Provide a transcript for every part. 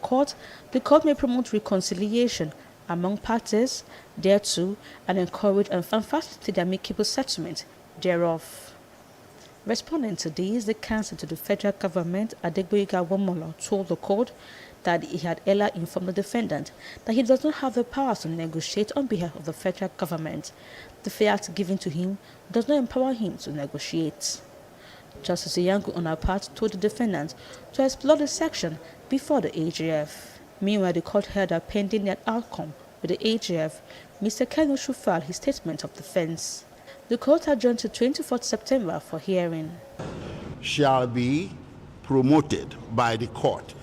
court, the court may promote reconciliation among parties thereto and encourage and facilitate the amicable settlement thereof. Responding to this, the counsel to the federal government, Adegboyega Womola, told the court that he had earlier informed the defendant that he does not have the powers to negotiate on behalf of the federal government. The fact given to him does not empower him to negotiate. Justice Iyangu, on her part, told the defendant to explore the section before the AGF. Meanwhile, the court held that pending the outcome with the AGF, Mr. Kanu should file his statement of defense. The court adjourned to 24th September for hearing. Shall be promoted by the court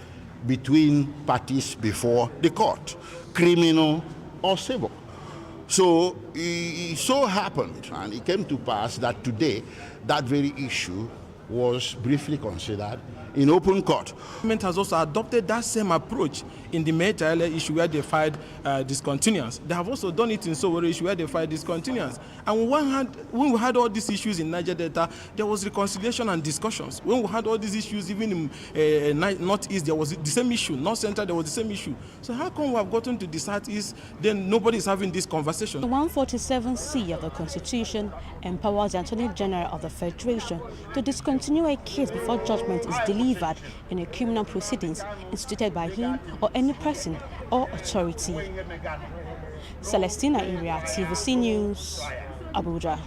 between parties before the court, criminal or civil. So it so happened, and it came to pass that today that very issue was briefly considered in open court. The government has also adopted that same approach in the Meta issue where they filed discontinuance. They have also done it in Sowore issue where they filed discontinuance. And when we had all these issues in Niger Delta, there was reconciliation and discussions. When we had all these issues, even in Northeast, there was the same issue. North Central, there was the same issue. So how come we have gotten to the Southeast, then nobody is having this conversation? The 147C of the Constitution empowers the Attorney General of the Federation to discontinue a case before judgment is delivered in a criminal proceedings instituted by him or any person or authority. Celestina Iria, TVC News, Abuja.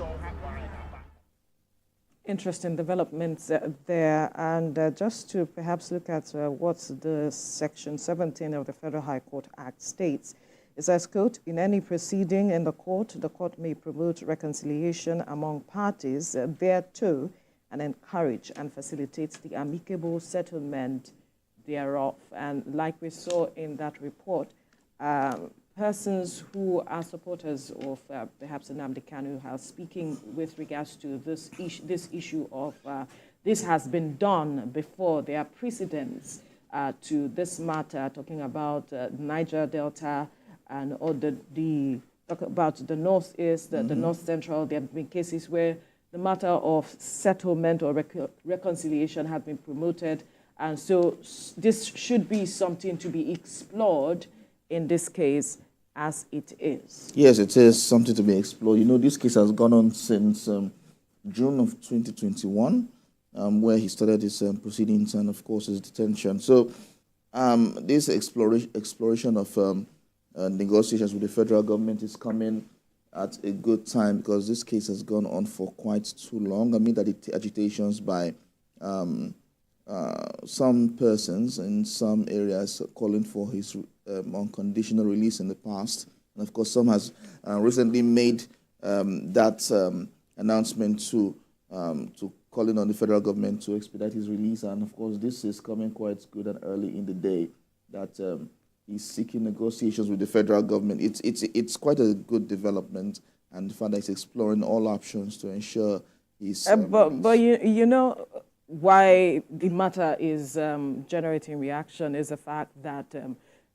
Interesting developments there, and just to perhaps look at what the Section 17 of the Federal High Court Act states. It says, quote, in any proceeding in the court may promote reconciliation among parties thereto and encourage and facilitate the amicable settlement thereof. And like we saw in that report, persons who are supporters of perhaps Nnamdi Kanu are speaking with regards to this issue of this has been done before. There are precedents to this matter, talking about Niger Delta and or talk about the Northeast, the North Central. There have been cases where the matter of settlement or reconciliation had been promoted. And so this should be something to be explored in this case as it is. Yes, it is something to be explored. You know, this case has gone on since June of 2021, where he started his proceedings and, of course, his detention. So this exploration of negotiations with the federal government is coming at a good time because this case has gone on for quite too long. I mean that the agitations by some persons in some areas calling for his unconditional release in the past. And of course, some has recently made that announcement to calling on the federal government to expedite his release. And of course, this is coming quite good and early in the day that he's seeking negotiations with the federal government. It's quite a good development, and the fact that he's exploring all options to ensure his but you know why the matter is generating reaction is the fact that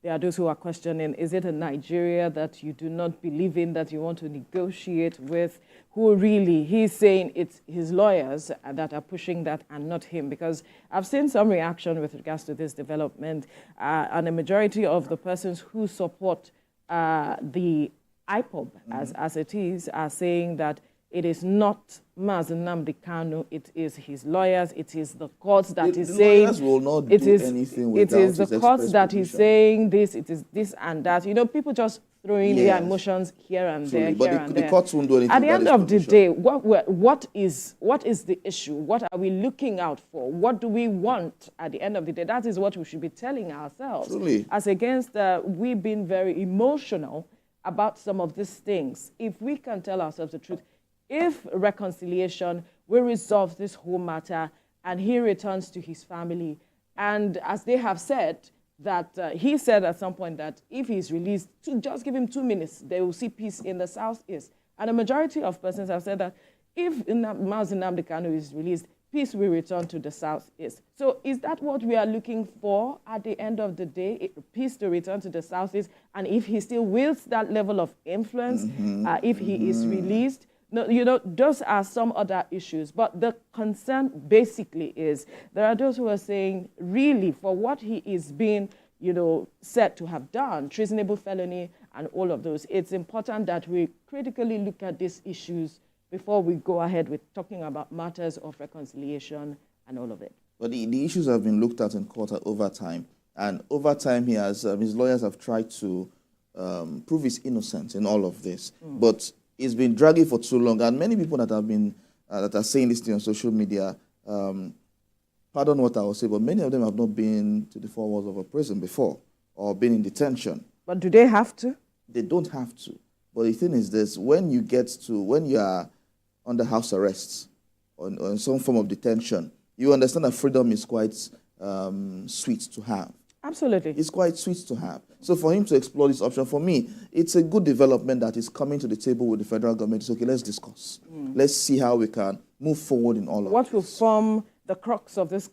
there are those who are questioning, is it a Nigeria that you do not believe in, that you want to negotiate with, who really, he's saying it's his lawyers that are pushing that and not him, because I've seen some reaction with regards to this development, and a majority of the persons who support the IPOB as it is are saying that it is not Nnamdi Kanu, it is his lawyers, it is the courts that is saying... lawyers will not do anything without it is the courts that is saying this, it is this and that. You know, people just throwing their emotions here and there, but here and the there. courts won't do anything. At the end of the day, what is the issue? What are we looking out for? What do we want at the end of the day? That is what we should be telling ourselves. Truly. As against we've been very emotional about some of these things. If we can tell ourselves the truth, if reconciliation will resolve this whole matter and he returns to his family, and as they have said, that he said at some point that if he's released, to just give him 2 minutes, they will see peace in the Southeast. And a majority of persons have said that if Nnamdi Kanu is released, peace will return to the Southeast. So is that what we are looking for at the end of the day, peace to return to the Southeast? And if he still wields that level of influence, if he is released, no, you know, those are some other issues. But the concern basically is there are those who are saying, really, for what he is being, said to have done, treasonable felony and all of those. It's important that we critically look at these issues before we go ahead with talking about matters of reconciliation and all of it. But the issues have been looked at in court over time. And over time, his lawyers have tried to prove his innocence in all of this. But it's been dragging for too long. And many people that have been, that are saying this thing on social media, pardon what I will say, but many of them have not been to the four walls of a prison before or been in detention. But do they have to? They don't have to. But the thing is this, when you are under house arrest or in some form of detention, you understand that freedom is quite sweet to have. Absolutely. It's quite sweet to have. So for him to explore this option, for me, it's a good development that is coming to the table with the federal government. It's okay, let's discuss. Let's see how we can move forward in all of this. What will form the crux of this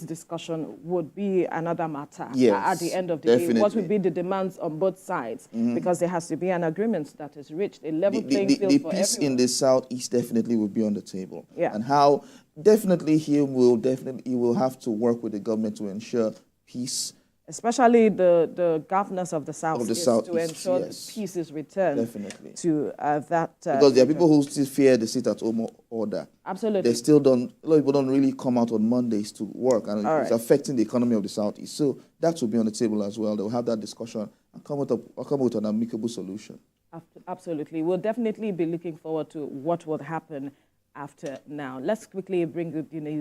discussion would be another matter. Yes, at the end of the definitely. day. What will be the demands on both sides? Because there has to be an agreement that is reached, a level playing field the for peace everyone. in the Southeast definitely will be on the table. Yeah. And how definitely he will have to work with the government to ensure peace. Especially the governors of the Southeast to ensure yes. that peace is returned Definitely. to that. Because there are people who still fear the sit-at-home order. Absolutely. They still don't, a lot of people don't really come out on Mondays to work, and it's affecting the economy of the Southeast. So that will be on the table as well. They'll have that discussion and come with an amicable solution. Absolutely. We'll definitely be looking forward to what will happen after now. Let's quickly bring the news.